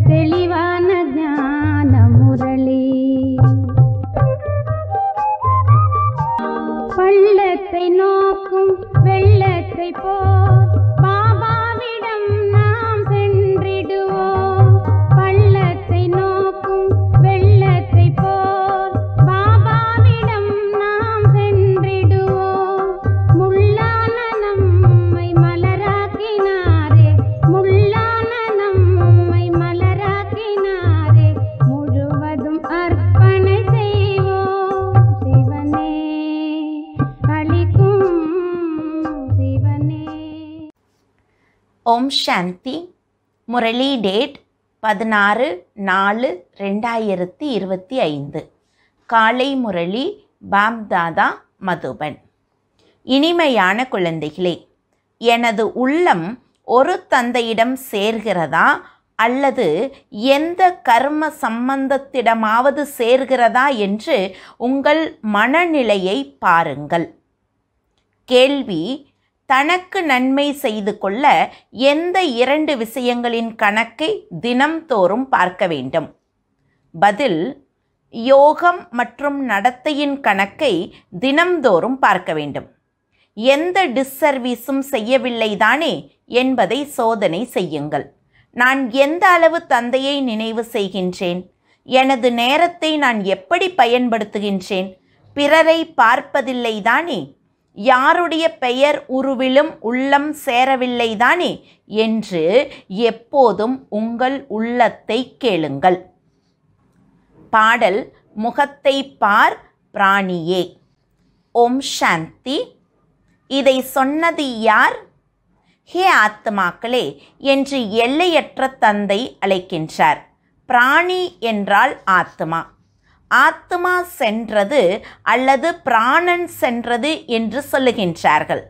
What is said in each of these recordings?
தெளிவான ஞான முரளி. பள்ளத்தை நோக்கும் வெள்ளத்தை போல் பாபாவிடம் நாம் சென்றிடுவோம். பள்ளத்தை நோக்கும் வெள்ளத்தை போல் பாபாவிடம் நாம் சென்றிடுவோம். முள்ளான நம்மை மலராக்கினாரே, முள்ளான நம்மை மலராக்கினாரே, முழுவதும் அர்ப்பணை செய்வோம். சிவனே அளிக்கும் சிவனே. ஓம் சாந்தி. முரளி டேட் 16/4/2025. காலை முரளி பாப்தாதா மதுபன். இனிமையான குழந்தைகளே, எனது உள்ளம் ஒரு தந்தையிடம் சேர்கிறதா அல்லது எந்த கர்ம சம்பந்தத்திடமாவது சேர்கிறதா என்று உங்கள் மனநிலையை பாருங்கள். கேள்வி: தனக்கு நன்மை செய்து கொள்ள எந்த 2 விஷயங்களின் கணக்கை தினம்தோறும் பார்க்க வேண்டும்? பதில்: யோகம் மற்றும் நடத்தையின் கணக்கை தினம்தோறும் பார்க்க வேண்டும். எந்த டிஸ்சர்வீஸும் செய்யவில்லை தானே என்பதை சோதனை செய்யுங்கள். நான் எந்த அளவு தந்தையை நினைவு செய்கின்றேன்? எனது நேரத்தை நான் எப்படி பயன்படுத்துகின்றேன்? பிறரை பார்ப்பதில்லை தானே? யாருடைய பெயர் உருவிலும் உள்ளம் சேரவில்லை தானே என்று எப்போதும் உங்கள் உள்ளத்தை கேளுங்கள். பாடல்: முகத்தை பார் பிராணியே. ஓம் சாந்தி. இதை சொன்னது யார்? ஹே ஆத்மாக்களே என்று எல்லையற்ற தந்தை அழைக்கின்றார். பிராணி என்றால் ஆத்மா. ஆத்மா சென்றது அல்லது பிராணன் சென்றது என்று சொல்லுகின்றார்கள்.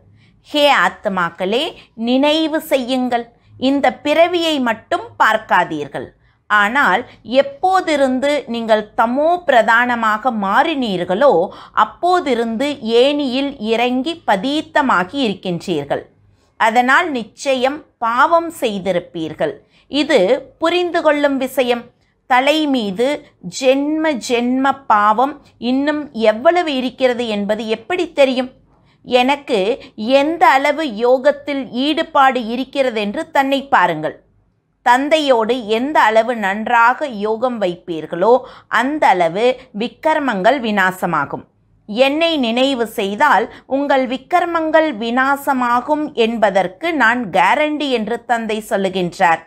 ஹே ஆத்மாக்களே, நினைவு செய்யுங்கள். இந்த பிறவியை மட்டும் பார்க்காதீர்கள். ஆனால் எப்போதிருந்து நீங்கள் தமோ பிரதானமாக மாறினீர்களோ அப்போதிருந்து ஏணியில் இறங்கி பதீத்தமாகி இருக்கின்றீர்கள். அதனால் நிச்சயம் பாவம் செய்திருப்பீர்கள். இது புரிந்து கொள்ளும் விஷயம். தலை மீது ஜென்ம ஜென்ம பாவம் இன்னும் எவ்வளவு இருக்கிறது என்பது எப்படி தெரியும்? எனக்கு எந்த அளவு யோகத்தில் ஈடுபாடு இருக்கிறது என்று தன்னை பாருங்கள். தந்தையோடு எந்த அளவு நன்றாக யோகம் வைப்பீர்களோ அந்த அளவு விக்கர்மங்கள் விநாசமாகும். என்னை நினைவு செய்தால் உங்கள் விக்கர்மங்கள் விநாசமாகும் என்பதற்கு நான் கேரண்டி என்று தந்தை சொல்லுகின்றார்.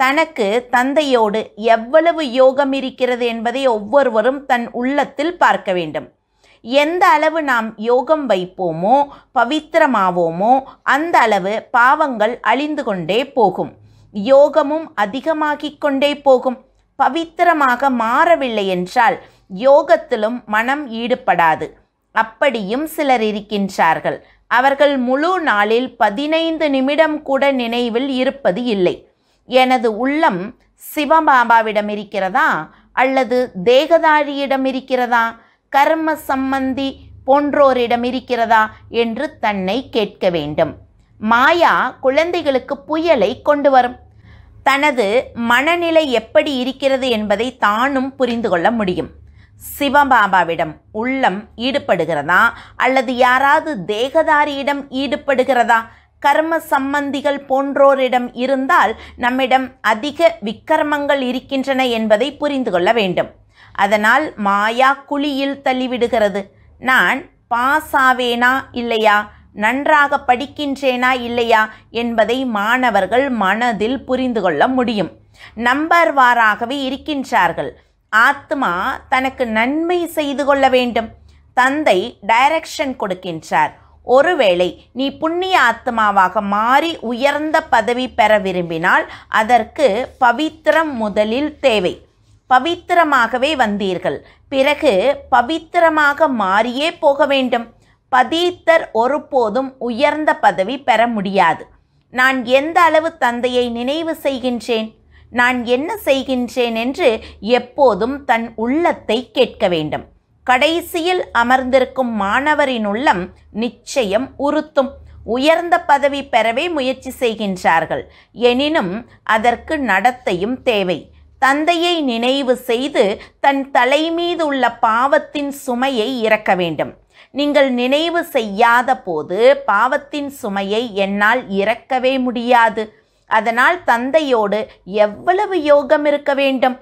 தனக்கு தந்தையோடு எவ்வளவு யோகம் இருக்கிறது என்பதை ஒவ்வொருவரும் தன் உள்ளத்தில் பார்க்க வேண்டும். எந்த அளவு நாம் யோகம் வைப்போமோ பவித்திரமாவோமோ அந்த அளவு பாவங்கள் அழிந்து கொண்டே போகும். யோகமும் அதிகமாகிக் கொண்டே போகும். பவித்திரமாக மாறவில்லை என்றால் யோகத்திலும் மனம் ஈடுபடாது. அப்படியும் சிலர் இருக்கின்றார்கள். அவர்கள் முழு நாளில் 15 நிமிடம் கூட நினைவில் இருப்பது இல்லை. எனது உள்ளம் சிவபாபாவிடம் இருக்கிறதா அல்லது தேகதாரியிடம் இருக்கிறதா, கர்ம சம்பந்தி போன்றோரிடம் இருக்கிறதா என்று தன்னை கேட்க வேண்டும். மாயா குழந்தைகளுக்கு புயலை கொண்டு வரும். தனது மனநிலை எப்படி இருக்கிறது என்பதை தானும் புரிந்து கொள்ள முடியும். சிவபாபாவிடம் உள்ளம் ஈடுபடுகிறதா அல்லது யாராவது தேகதாரியிடம் ஈடுபடுகிறதா? கர்ம சம்பந்திகள் போன்றோரிடம் இருந்தால் நம்மிடம் அதிக விக்கர்மங்கள் இருக்கின்றன என்பதை புரிந்து கொள்ள வேண்டும். அதனால் மாயா குழியில் தள்ளிவிடுகிறது. நான் பாஸ் ஆவேனா இல்லையா, நன்றாக படிக்கின்றேனா இல்லையா என்பதை மாணவர்கள் மனதில் புரிந்து கொள்ள முடியும். நம்பர்வாராகவே இருக்கின்றார்கள். ஆத்மா தனக்கு நன்மை செய்து கொள்ள வேண்டும். தந்தை டைரக்ஷன் கொடுக்கின்றார். ஒருவேளை நீ புண்ணிய ஆத்மாவாக மாறி உயர்ந்த பதவி பெற விரும்பினால் அதற்கு பவித்திரம் முதலில் தேவை. பவித்திரமாகவே வந்தீர்கள், பிறகு பவித்திரமாக மாறியே போக வேண்டும். பதீத்தர் ஒருபோதும் உயர்ந்த பதவி பெற முடியாது. நான் எந்த அளவு தந்தையை நினைவு செய்கின்றேன், நான் என்ன செய்கின்றேன் என்று எப்போதும் தன் உள்ளத்தை கேட்க வேண்டும். கடைசியில் அமர்ந்திருக்கும் மாணவரின் உள்ளம் நிச்சயம் உறுத்தும். உயர்ந்த பதவி பெறவே முயற்சி செய்கின்றார்கள். எனினும் அதற்கு நடத்தையும் தேவை. தந்தையை நினைவு செய்து தன் தலை மீது உள்ள பாவத்தின் சுமையை இறக்க வேண்டும். நீங்கள் நினைவு செய்யாத போது பாவத்தின் சுமையை என்னால் இறக்கவே முடியாது. அதனால் தந்தையோடு எவ்வளவு யோகம் இருக்க வேண்டும்.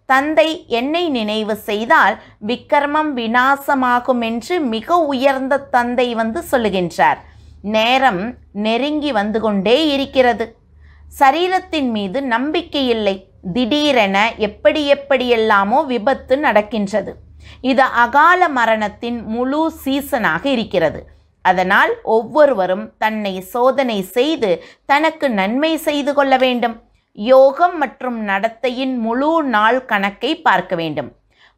தந்தை என்னை நினைவு செய்தால் விக்கிரமம் விநாசமாகும் என்று மிக உயர்ந்த தந்தை வந்து சொல்லுகின்றார். நேரம் நெருங்கி வந்து கொண்டே இருக்கிறது. சரீரத்தின் மீது நம்பிக்கை இல்லை. திடீரென எப்படியெல்லாமோ விபத்து நடக்கின்றது. இது அகால மரணத்தின் முழு சீசனாக இருக்கிறது. அதனால் ஒவ்வொருவரும் தன்னை சோதனை செய்து தனக்கு நன்மை செய்து கொள்ள வேண்டும். யோகம் மற்றும் நடத்தையின் முழு நாள் கணக்கை பார்க்க வேண்டும்.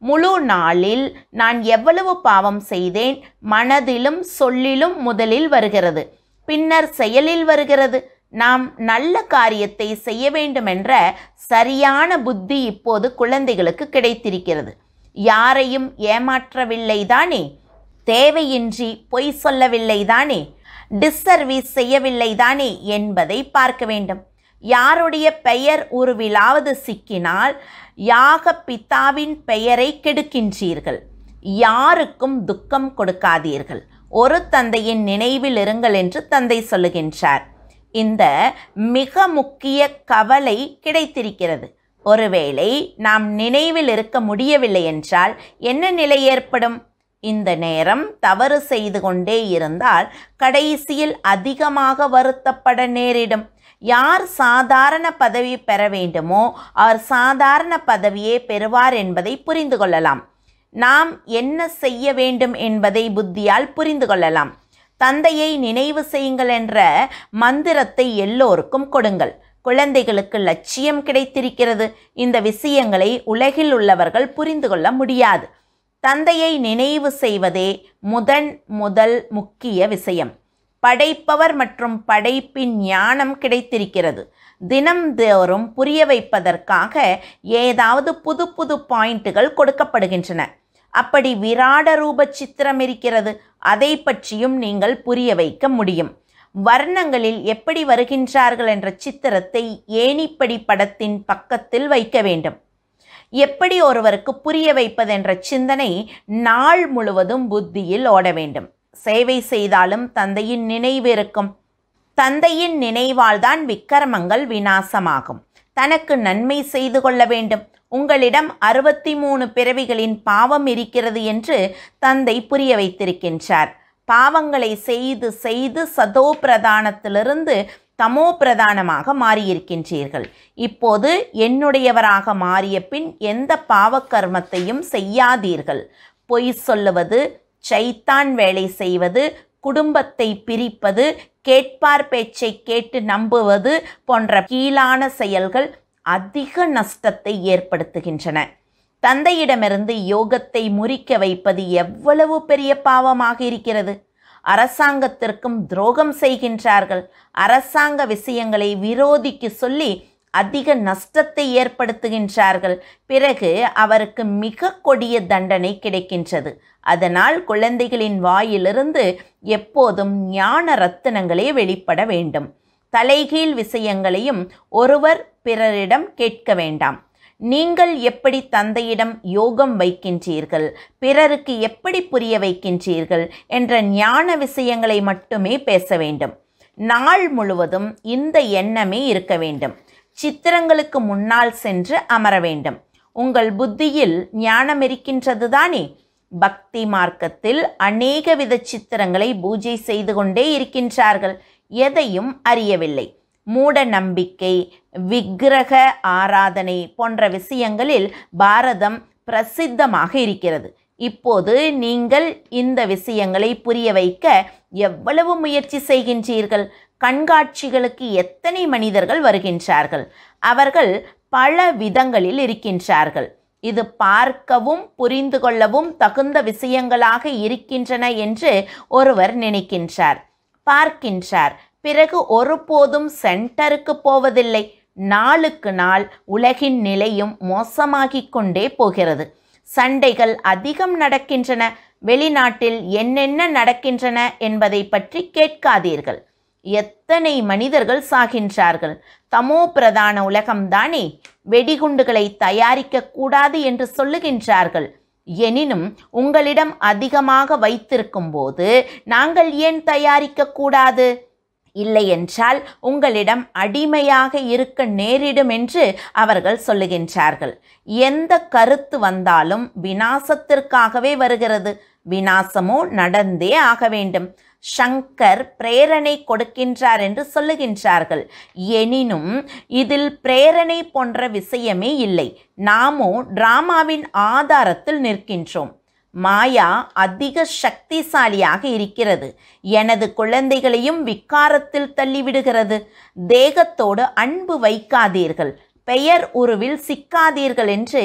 முழு நாளில் நான் எவ்வளவு பாவம் செய்தேன், மனதிலும் சொல்லிலும் முதலில் வருகிறது, பின்னர் செயலில் வருகிறது. நாம் நல்ல காரியத்தை செய்ய வேண்டுமென்ற சரியான புத்தி இப்போது குழந்தைகளுக்கு கிடைத்திருக்கிறது. யாரையும் ஏமாற்றவில்லை தானே, தேவையின்றி பொய் சொல்லவில்லை தானே, டிஸ்சர்வீஸ் செய்யவில்லை தானே என்பதை பார்க்க வேண்டும். யாருடைய பெயர் உருவிலாவது சிக்கினால் யாக பிதாவின் பெயரை கெடுக்கின்றீர்கள். யாருக்கும் துக்கம் கொடுக்காதீர்கள். ஒரு தந்தையின் நினைவில் இருங்கள் என்று தந்தை சொல்லுகின்றார். இந்த மிக முக்கிய கவலை கிடைத்திருக்கிறது. ஒருவேளை நாம் நினைவில் இருக்க முடியவில்லை என்றால் என்ன நிலை ஏற்படும்? இந்த நேரம் தவறு செய்து கொண்டே இருந்தால் கடைசியில் அதிகமாக வருத்தப்பட நேரிடும். யார் சாதாரண பதவி பெற வேண்டுமோ அவர் சாதாரண பதவியே பெறுவார் என்பதை புரிந்து கொள்ளலாம். நாம் என்ன செய்ய வேண்டும் என்பதை புத்தியால் புரிந்து கொள்ளலாம். தந்தையை நினைவு செய்யுங்கள் என்ற மந்திரத்தை எல்லோருக்கும் கொடுங்கள். குழந்தைகளுக்கு லட்சியம் கிடைத்திருக்கிறது. இந்த விஷயங்களை உலகில் உள்ளவர்கள் புரிந்து கொள்ள முடியாது. தந்தையை நினைவு செய்வதே முதல் முக்கிய விஷயம். படைப்பவர் மற்றும் படைப்பின் ஞானம் கிடைத்திருக்கிறது. தினம்தோறும் புரிய வைப்பதற்காக ஏதாவது புது புது பாயிண்ட்டுகள் கொடுக்கப்படுகின்றன. அப்படி விராட ரூப சித்திரம் இருக்கிறது. அதை பற்றியும் நீங்கள் புரிய வைக்க முடியும். வர்ணங்களில் எப்படி வருகின்றார்கள் என்ற சித்திரத்தை ஏணிப்படி படத்தின் பக்கத்தில் வைக்க வேண்டும். எப்படி ஒருவருக்கு புரிய வைப்பதென்ற சிந்தனை நாள் முழுவதும் புத்தியில் ஓட வேண்டும். சேவை செய்தாலும் தந்தையின் நினைவு இருக்கும். தந்தையின் நினைவால் தான் விக்கிரமங்கள் விநாசமாகும். தனக்கு நன்மை செய்து கொள்ள வேண்டும். உங்களிடம் 63 பிறவிகளின் பாவம் இருக்கிறது என்று தந்தை புரிய வைத்திருக்கின்றார். பாவங்களை செய்து செய்து சதோ பிரதானத்திலிருந்து தமோ பிரதானமாக மாறியிருக்கின்றீர்கள். இப்போது என்னுடையவராக மாறிய பின் எந்த பாவக்கர்மத்தையும் செய்யாதீர்கள். பொய் சொல்லுவது, சைத்தான் வேலை செய்வது, குடும்பத்தை பிரிப்பது, கேட்பார் பேச்சை கேட்டு நம்புவது போன்ற கீழான செயல்கள் அதிக நஷ்டத்தை ஏற்படுத்துகின்றன. தந்தையிடமிருந்து யோகத்தை முறிக்க வைப்பது எவ்வளவு பெரிய பாவமாக இருக்கிறது. அரசாங்கத்திற்கும் துரோகம் செய்கின்றார்கள். அரசாங்க விஷயங்களை விரோதிக்கு சொல்லி அதிக நஷ்டத்தை ஏற்படுத்துகின்றார்கள். பிறகு அவருக்கு மிக கொடிய தண்டனை கிடைக்கின்றது. அதனால் குழந்தைகளின் வாயிலிருந்து எப்போதும் ஞான ரத்தினங்களே வெளிப்பட வேண்டும். தலைகீழ் விஷயங்களையும் ஒருவர் பிறரிடம் கேட்க வேண்டாம். நீங்கள் எப்படி தந்தையிடம் யோகம் வைக்கின்றீர்கள், பிறருக்கு எப்படி புரிய வைக்கின்றீர்கள் என்ற ஞான விஷயங்களை மட்டுமே பேச வேண்டும். நாள் முழுவதும் இந்த எண்ணமே இருக்க வேண்டும். சித்திரங்களுக்கு முன்னால் சென்று அமர வேண்டும். உங்கள் புத்தியில் ஞானம் இருக்கின்றது தானே? பக்தி மார்க்கத்தில் அநேக வித சித்திரங்களை பூஜை செய்து கொண்டே இருக்கின்றார்கள். எதையும் அறியவில்லை. மூட நம்பிக்கை, விக்கிரக ஆராதனை போன்ற விஷயங்களில் பாரதம் பிரசித்தமாக இருக்கிறது. இப்போது நீங்கள் இந்த விஷயங்களை புரிய வைக்க எவ்வளவு முயற்சி செய்கின்றீர்கள்? கண்காட்சிகளுக்கு எத்தனை மனிதர்கள் வருகின்றார்கள். அவர்கள் பல விதங்களில் இருக்கின்றார்கள். இது பார்க்கவும் புரிந்து கொள்ளவும் தகுந்த விஷயங்களாக இருக்கின்றன என்று ஒருவர் நினைக்கின்றார், பார்க்கின்றார். பிறகு ஒருபோதும் சென்டருக்கு போவதில்லை. நாளுக்கு நாள் உலகின் நிலையும் மோசமாகிக் கொண்டே போகிறது. சண்டைகள் அதிகம் நடக்கின்றன. வெளிநாட்டில் என்னென்ன நடக்கின்றன என்பதை பற்றி கேட்காதீர்கள். எத்தனை மனிதர்கள் சாகின்றார்கள். தமோ பிரதான உலகம்தானே. வெடிகுண்டுகளை தயாரிக்க கூடாது என்று சொல்லுகின்றார்கள். எனினும் உங்களிடம் அதிகமாக வைத்திருக்கும் போது நாங்கள் ஏன் தயாரிக்க கூடாது? இல்லையென்றால் உங்களிடம் அடிமையாக இருக்க நேரிடும் என்று அவர்கள் சொல்லுகின்றார்கள். எந்த கருத்து வந்தாலும் விநாசத்திற்காகவே வருகிறது. விநாசமோ நடந்தே ஆக வேண்டும். சங்கர் பிரேரணை கொடுக்கின்றார் என்று சொல்லுகின்றார்கள். எனினும் இதில் பிரேரணை போன்ற விஷயமே இல்லை. நாமோ டிராமாவின் ஆதாரத்தில் நிற்கின்றோம். மாயா அதிக சக்திசாலியாக இருக்கிறது. எனது குழந்தைகளையும் விக்காரத்தில் தள்ளிவிடுகிறது. தேகத்தோடு அன்பு வைக்காதீர்கள், பெயர் உருவில் சிக்காதீர்கள் என்று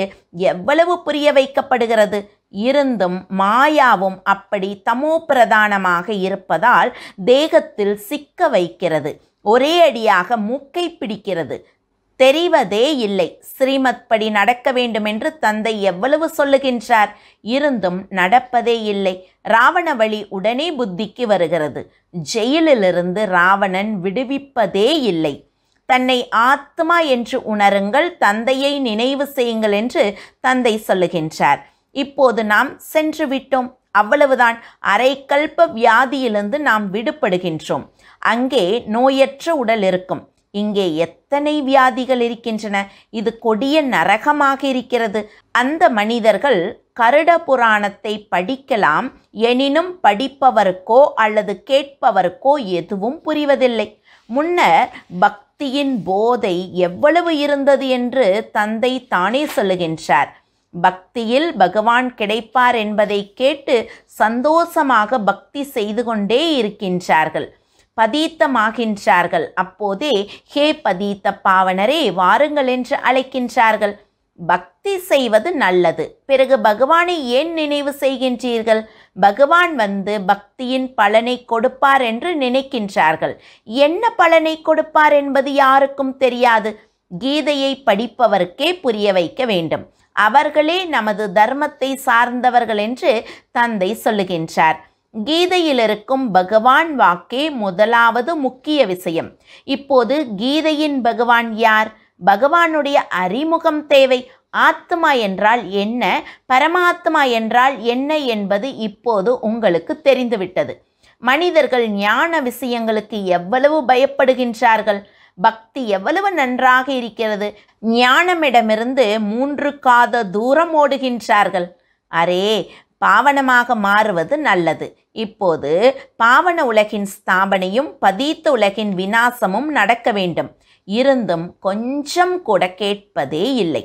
எவ்வளவு புரிய வைக்கப்படுகிறது. இருந்தும் மாயாவும் அப்படி தமோ பிரதானமாக இருப்பதால் தேகத்தில் சிக்க வைக்கிறது. ஒரே அடியாக மூக்கை பிடிக்கிறது. தெரிவதே இல்லை. ஸ்ரீமத் படி நடக்க வேண்டும் என்று தந்தை எவ்வளவு சொல்லுகின்றார். இருந்தும் நடப்பதே இல்லை. ராவண வழி உடனே புத்திக்கு வருகிறது. ஜெயிலிலிருந்து ராவணன் விடுவிப்பதே இல்லை. தன்னை ஆத்மா என்று உணருங்கள், தந்தையை நினைவு செய்யுங்கள் என்று தந்தை சொல்லுகின்றார். இப்போது நாம் சென்று விட்டோம், அவ்வளவுதான். அரைக்கல்ப வியாதியிலிருந்து நாம் விடுபடுகின்றோம். அங்கே நோயற்ற உடல் இருக்கும். இங்கே எத்தனை வியாதிகள் இருக்கின்றன. இது கொடிய நரகமாக இருக்கிறது. அந்த மனிதர்கள் கருட புராணத்தை படிக்கலாம். எனினும் படிப்பவருக்கோ அல்லது கேட்பவருக்கோ எதுவும் புரிவதில்லை. முன்னர் பக்தியின் போதை எவ்வளவு இருந்தது என்று தந்தை தானே சொல்லுகின்றார். பக்தியில் பகவான் கிடைப்பார் என்பதை கேட்டு சந்தோஷமாக பக்தி செய்து கொண்டே இருக்கின்றார்கள். பதீத்தமாகின்றார்கள். அப்போதே ஹே பதீத்த பாவனரே வாருங்கள் என்று அழைக்கின்றார்கள். பக்தி செய்வது நல்லது. பிறகு பகவானை ஏன் நினைவு செய்கின்றீர்கள்? பகவான் வந்து பக்தியின் பலனை கொடுப்பார் என்று நினைக்கின்றார்கள். என்ன பலனை கொடுப்பார் என்பது யாருக்கும் தெரியாது. கீதையை படிப்பவருக்கே புரிய வைக்க வேண்டும். அவர்களே நமது தர்மத்தை சார்ந்தவர்கள் என்று தந்தை சொல்லுகின்றார். கீதையில் இருக்கும் பகவான் வாக்கே முதலாவது முக்கிய விஷயம். இப்போது கீதையின் பகவான் யார்? பகவானுடைய அறிமுகம் தேவை. ஆத்மா என்றால் என்ன, பரமாத்மா என்றால் என்ன என்பது இப்போது உங்களுக்கு தெரிந்துவிட்டது. மனிதர்கள் ஞான விஷயங்களுக்கு எவ்வளவு பயப்படுகின்றார்கள். பக்தி எவ்வளவு நன்றாக இருக்கிறது. ஞானமிடமிருந்து 3 காத தூரம் ஓடுகின்றார்கள். அரே, பாவனமாக மாறுவது நல்லது. இப்போது பாவன உலகின் ஸ்தாபனையும் பதீத்த உலகின் விநாசமும் நடக்க வேண்டும். இருந்தும் கொஞ்சம் கூட கேட்பதே இல்லை.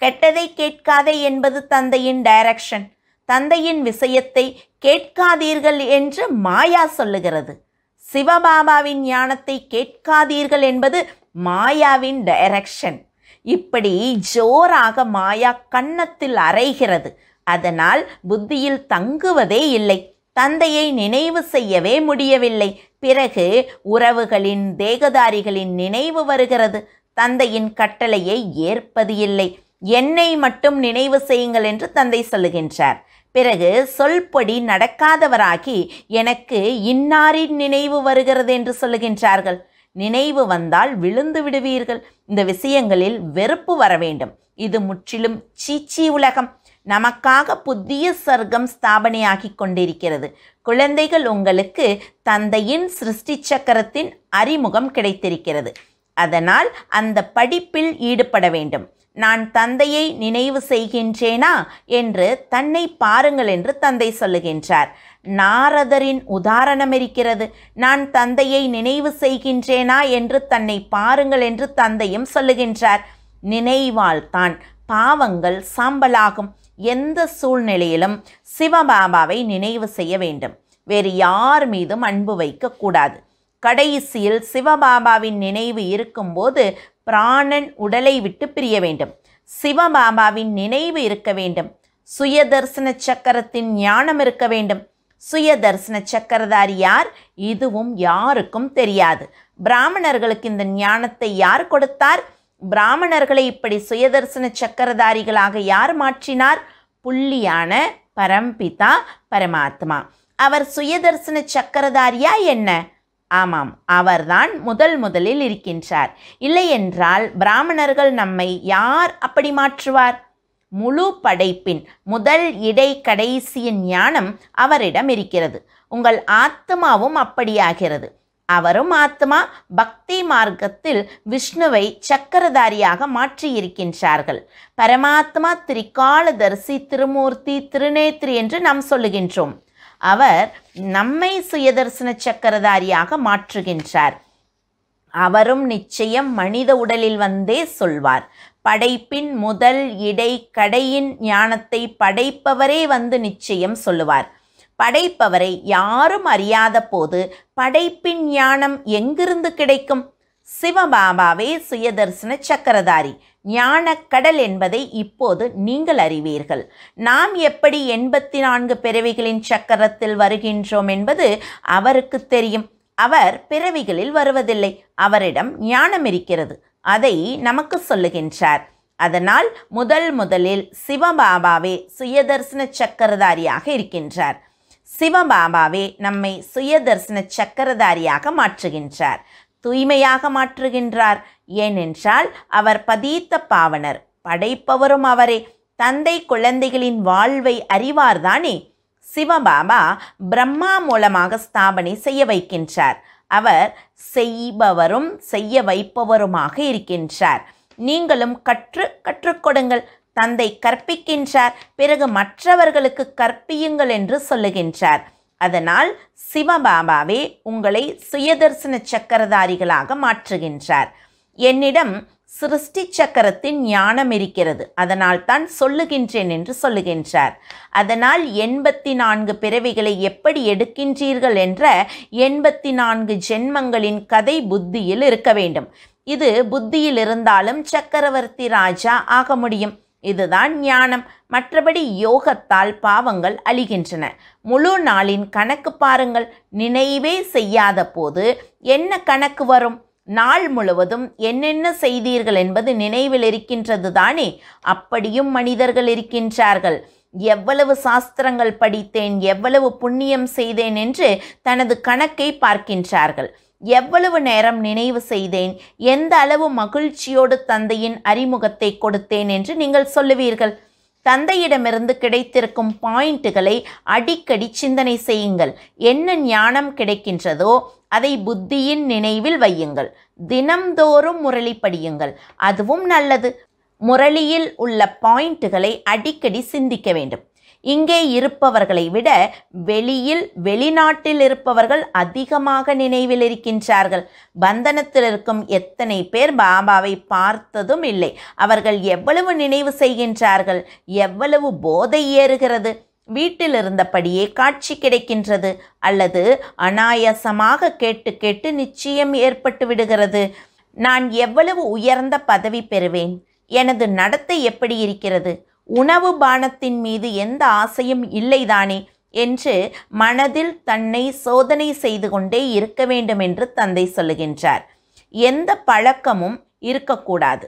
கெட்டதை கேட்காதே என்பது தந்தையின் டைரக்ஷன். தந்தையின் விஷயத்தை கேட்காதீர்கள் என்று மாயா சொல்லுகிறது. சிவபாபாவின் ஞானத்தை கேட்காதீர்கள் என்பது மாயாவின் டைரக்ஷன். இப்படி ஜோராக மாயா கன்னத்தில் அறைகிறது. அதனால் புத்தியில் தங்குவதே இல்லை. தந்தையை நினைவு செய்யவே முடியவில்லை. பிறகு உறவுகளின் தேகதாரிகளின் நினைவு வருகிறது. தந்தையின் கட்டளையை ஏற்பது இல்லை. என்னை மட்டும் நினைவு செய்யுங்கள் என்று தந்தை சொல்லுகின்றார். பிறகு சொல்படி நடக்காதவராகி எனக்கு இன்னாரின் நினைவு வருகிறது என்று சொல்லுகின்றார்கள். நினைவு வந்தால் விழுந்து விடுவீர்கள். இந்த விஷயங்களில் வெறுப்பு வர வேண்டும். இது முற்றிலும் சீச்சி உலகம். நமக்காக புதிய சர்க்கம் ஸ்தாபனையாகி கொண்டிருக்கிறது. குழந்தைகள், உங்களுக்கு தந்தையின் சிருஷ்டி சக்கரத்தின் அறிமுகம் கிடைத்திருக்கிறது. அதனால் அந்த படிப்பில் ஈடுபட வேண்டும். நான் தந்தையை நினைவு செய்கின்றேனா என்று தன்னை பாருங்கள் என்று தந்தை சொல்லுகின்றார். நாரதரின் உதாரணம் இருக்கிறது. நான் தந்தையை நினைவு செய்கின்றேனா என்று தன்னை பாருங்கள் என்று தந்தையும் சொல்லுகின்றார். நினைவால் தான் பாவங்கள் சாம்பலாகும். எந்த சூழ்நிலையிலும் சிவபாபாவை நினைவு செய்ய வேண்டும். வேறு யார் மீதும் அன்பு வைக்கக்கூடாது. கடைசியில் சிவபாபாவின் நினைவு இருக்கும்போது பிராணன் உடலை விட்டு பிரிய வேண்டும். சிவபாபாவின் நினைவு இருக்க வேண்டும். சுயதர்சன சக்கரத்தின் ஞானம் இருக்க வேண்டும். சுயதர்சன சக்கரதாரி யார்? இதுவும் யாருக்கும் தெரியாது. பிராமணர்களுக்கு இந்த ஞானத்தை யார் கொடுத்தார்? பிராமணர்களை இப்படி சுயதர்சன சக்கரதாரிகளாக யார் மாற்றினார்? புள்ளியான பரம்பிதா பரமாத்மா. அவர் சுயதர்சன சக்கரதாரியா என்ன? ஆமாம், அவர்தான் முதலில் இருக்கின்றார். இல்லையென்றால் பிராமணர்கள் நம்மை யார் அப்படி மாற்றுவார்? முழு படைப்பின் முதல் இடை கடைசியின் ஞானம் அவரிடம் இருக்கிறது. உங்கள் ஆத்மாவும் அப்படியாகிறது. அவரும் ஆத்மா பக்தி மார்க்கத்தில் விஷ்ணுவை சக்கரதாரியாக மாற்றியிருக்கின்றார்கள். பரமாத்மா திரிகாலதரிசி, திருமூர்த்தி, திருநேத்ரி என்று நாம் சொல்லுகின்றோம். அவர் நம்மை சுயதர்சன சக்கரதாரியாக மாற்றுகின்றார். அவரும் நிச்சயம் மனித உடலில் வந்தே சொல்வார். படைப்பின் முதல் இடை கடையின் ஞானத்தை படைப்பவரே வந்து நிச்சயம் சொல்லுவார். படைப்பவரை யாரும் அறியாத போது படைப்பின் ஞானம் எங்கிருந்து கிடைக்கும்? சிவபாபாவே சுயதர்சன சக்கரதாரி, ஞானக்கடல் என்பதை இப்போது நீங்கள் அறிவீர்கள். நாம் எப்படி 84 பிறவிகளின் சக்கரத்தில் வருகின்றோம் என்பது அவருக்கு தெரியும். அவர் பிறவிகளில் வருவதில்லை. அவரிடம் ஞானம் இருக்கிறது. அதை நமக்கு சொல்லுகின்றார். அதனால் முதலில் சிவபாபாவே சுயதர்சன சக்கரதாரியாக இருக்கின்றார். சிவபாபாவே நம்மை சுயதர்சன சக்கரதாரியாக மாற்றுகின்றார், தூய்மையாக மாற்றுகின்றார். ஏனென்றால் அவர் பதீத்த பாவனர், படைப்பவரும் அவரே. தந்தை குழந்தைகளின் வாழ்வை அறிவார்தானே. சிவபாபா பிரம்மா மூலமாக ஸ்தாபனை செய்ய வைக்கின்றார். அவர் செய்பவரும் செய்ய வைப்பவருமாக இருக்கின்றார். நீங்களும் கற்றுக் கொடுங்கள். தந்தை கற்பிக்கின்றார், பிறகு மற்றவர்களுக்கு கற்பியுங்கள் என்று சொல்லுகின்றார். அதனால் சிவபாபாவே உங்களை சுயதர்சன சக்கரதாரிகளாக மாற்றுகின்றார். என்னிடம் சிருஷ்டி சக்கரத்தின் ஞானம் இருக்கிறது, அதனால் தான் சொல்லுகின்றேன் என்று சொல்லுகின்றார். அதனால் 84 பிறவிகளை எப்படி எடுக்கின்றீர்கள் என்ற 84 ஜென்மங்களின் கதை புத்தியில் இருக்க வேண்டும். இது புத்தியில் இருந்தாலும் சக்கரவர்த்தி ராஜா ஆக முடியும். இதுதான் ஞானம். மற்றபடி யோகத்தால் பாவங்கள் அழிகின்றன. முழு நாளின் கணக்கு பாருங்கள். நினைவே செய்யாத போது என்ன கணக்கு வரும்? நாள் முழுவதும் என்னென்ன செய்தீர்கள் என்பது நினைவில் இருக்கின்றது தானே. அப்படியும் மனிதர்கள் இருக்கின்றார்கள். எவ்வளவு சாஸ்திரங்கள் படித்தேன், எவ்வளவு புண்ணியம் செய்தேன் என்று தனது கணக்கை பார்க்கின்றார்கள். எவ்வளவு நேரம் நினைவு செய்தேன், எந்த அளவு மகிழ்ச்சியோடு தந்தையின் அறிமுகத்தை கொடுத்தேன் என்று நீங்கள் சொல்லுவீர்கள். தந்தையிடமிருந்து கிடைத்திருக்கும் பாயிண்ட்டுகளை அடிக்கடி சிந்தனை செய்யுங்கள். என்ன ஞானம் கிடைக்கின்றதோ அதை புத்தியின் நினைவில் வையுங்கள். தினம்தோறும் முரளி படியுங்கள், அதுவும் நல்லது. முரளியில் உள்ள பாயிண்ட்டுகளை அடிக்கடி சிந்திக்க வேண்டும். இங்கே இருப்பவர்களை விட வெளிநாட்டில் இருப்பவர்கள் அதிகமாக நினைவில் இருக்கின்றார்கள். பந்தனத்தில் இருக்கும் எத்தனை பேர் பாபாவை பார்த்ததும் இல்லை. அவர்கள் எவ்வளவு நினைவு செய்கின்றார்கள், எவ்வளவு போதை ஏறுகிறது. வீட்டில் இருந்தபடியே காட்சி கிடைக்கின்றது, அல்லது அனாயாசமாக கேட்டு நிச்சயம் ஏற்பட்டு விடுகிறது. நான் எவ்வளவு உயர்ந்த பதவி பெறுவேன், எனது நடத்தை எப்படி இருக்கிறது, உணவு பானத்தின் மீது எந்த ஆசையும் இல்லைதானே என்று மனதில் தன்னை சோதனை செய்து கொண்டே இருக்க வேண்டும் என்று தந்தை சொல்லுகின்றார். எந்த பழக்கமும் இருக்கக்கூடாது.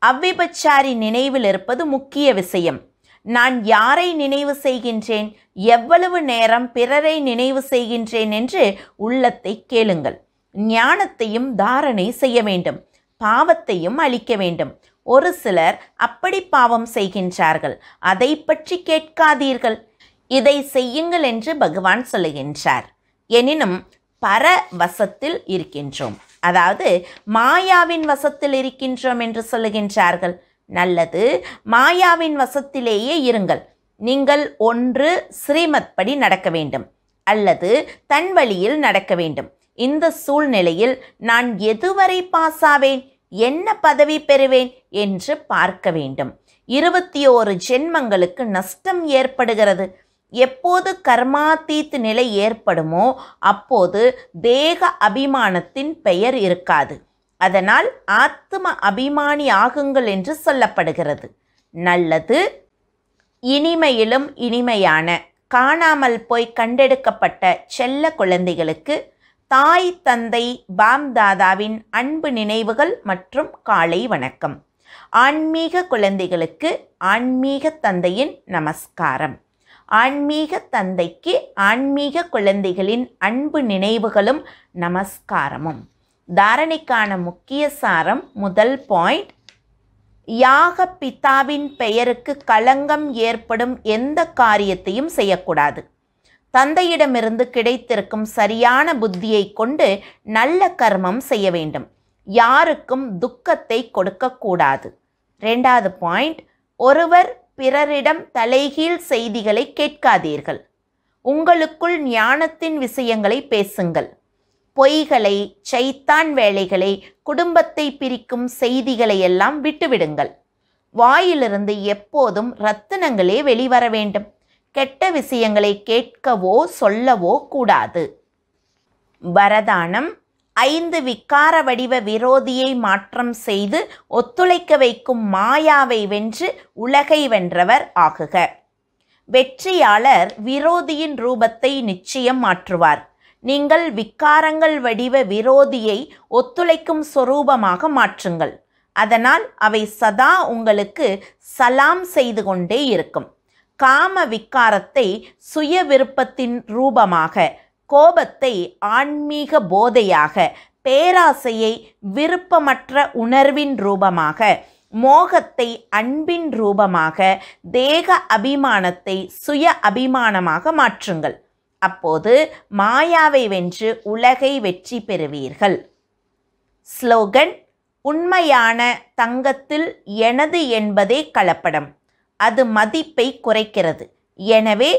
அவ்விபச்சாரி நினைவில் இருப்பது முக்கிய விஷயம். நான் யாரை நினைவு செய்கின்றேன், எவ்வளவு நேரம் பிறரை நினைவு செய்கின்றேன் என்று உள்ளத்தை கேளுங்கள். ஞானத்தையும் தாரணை செய்ய வேண்டும், பாவத்தையும் அழிக்க வேண்டும். ஒரு சிலர் அப்படி பாவம் செய்கின்றார்கள், அதை பற்றி கேட்காதீர்கள். இதை செய்யுங்கள் என்று பகவான் சொல்லுகின்றார். எனினும் பரவசத்தில் இருக்கின்றோம், அதாவது மாயாவின் வசத்தில் இருக்கின்றோம் என்று சொல்லுகின்றார்கள். நல்லது, மாயாவின் வசத்திலேயே இருங்கள். நீங்கள் ஒன்று ஸ்ரீமத் படி நடக்க வேண்டும், அல்லது தன் வழியில் நடக்க வேண்டும். இந்த சூழ்நிலையில் நான் எதுவரை பாஸ் ஆவேன், என்ன பதவி பெறுவேன் என்று பார்க்க வேண்டும். 21 ஜென்மங்களுக்கு நஷ்டம் ஏற்படுகிறது. எப்போது கர்மாதீத் நிலை ஏற்படுமோ அப்போது தேக அபிமானத்தின் பெயர் இருக்காது. அதனால் ஆத்ம அபிமானி ஆகுங்கள் என்று சொல்லப்படுகிறது. நல்லது. இனிமையிலும் இனிமையான காணாமல் போய் கண்டெடுக்கப்பட்ட செல்ல குழந்தைகளுக்கு தாய் தந்தை பாம்தாதாவின் அன்பு நினைவுகள் மற்றும் காலை வணக்கம். ஆன்மீக குழந்தைகளுக்கு ஆன்மீக தந்தையின் நமஸ்காரம். ஆன்மீக தந்தைக்கு ஆன்மீக குழந்தைகளின் அன்பு நினைவுகளும் நமஸ்காரமும். தாரணைக்கான முக்கிய சாரம். முதல் பாயிண்ட், யாக பிதாவின் பெயருக்கு களங்கம் ஏற்படும் எந்த காரியத்தையும் செய்யக்கூடாது. தந்தையிடமிருந்து கிடைத்திருக்கும் சரியான புத்தியை கொண்டு நல்ல கர்மம் செய்ய வேண்டும். யாருக்கும் துக்கத்தை கொடுக்கக்கூடாது. 2வது பாயிண்ட், ஒருவர் பிறரிடம் தலைகீழ் செய்திகளை கேட்காதீர்கள். உங்களுக்குள் ஞானத்தின் விஷயங்களை பேசுங்கள். பொய்களை, சைத்தான் வேலைகளை, குடும்பத்தை பிரிக்கும் செய்திகளை எல்லாம் விட்டுவிடுங்கள். வாயிலிருந்து எப்போதும் ரத்தினங்களே வெளிவர வேண்டும். கெட்ட விஷயங்களை கேட்கவோ சொல்லவோ கூடாது. வரதானம். 5 விக்கார வடிவ விரோதியை மாற்றம் செய்து ஒத்துழைக்க வைக்கும் மாயாவை வென்று உலகை வென்றவர் ஆகுக. வெற்றியாளர் விரோதியின் ரூபத்தை நிச்சயம் மாற்றுவார். நீங்கள் விக்காரங்கள் வடிவ விரோதியை ஒத்துழைக்கும் சொரூபமாக மாற்றுங்கள். அதனால் அவை சதா உங்களுக்கு சலாம் செய்து கொண்டே இருக்கும். காம விக்காரத்தை சுய விருப்பத்தின் ரூபமாக, கோபத்தை ஆன்மீக போதையாக, பேராசையை விருப்பமற்ற உணர்வின் ரூபமாக, மோகத்தை அன்பின் ரூபமாக, தேக அபிமானத்தை சுய அபிமானமாக மாற்றுங்கள். அப்போது மாயாவை வென்று உலகை வெற்றி பெறுவீர்கள். ஸ்லோகன். உண்மையான தங்கத்தில் எனது என்பதே கலப்படம். அது மதிப்பை குறைக்கிறது. எனவே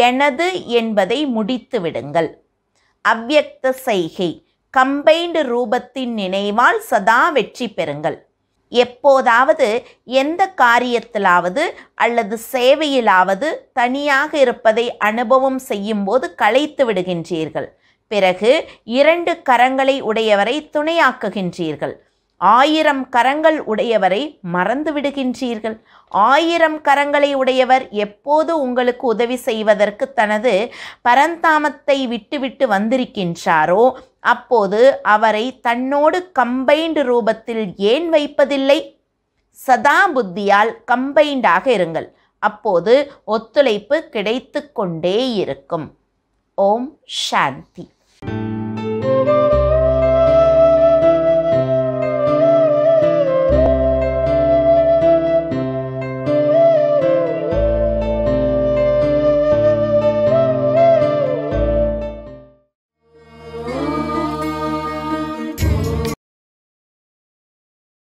எனது என்பதை முடித்து விடுங்கள். அவ்யக்த செய்கை. கம்பைன்டு ரூபத்தின் நினைவால் சதா வெற்றி பெறுங்கள். எப்போதாவது எந்த காரியத்திலாவது அல்லது சேவையிலாவது தனியாக இருப்பதை அனுபவம் செய்யும்போது களைத்து விடுகின்றீர்கள். பிறகு 2 கரங்களை உடையவரை துணையாக்குகின்றீர்கள். 1000 கரங்கள் உடையவரை மறந்து விடுகின்றீர்கள். 1000 கரங்களை உடையவர் எப்போது உங்களுக்கு உதவி செய்வதற்கு தனது பரந்தாமத்தை விட்டுவிட்டு வந்திருக்கின்றாரோ அப்போது அவரை தன்னோடு கம்பைன்டு ரூபத்தில் ஏன் வைப்பதில்லை? சதா புத்தியால் கம்பைண்டாக இருங்கள். அப்போது ஒத்துழைப்பு கிடைத்து கொண்டே இருக்கும். ஓம் சாந்தி.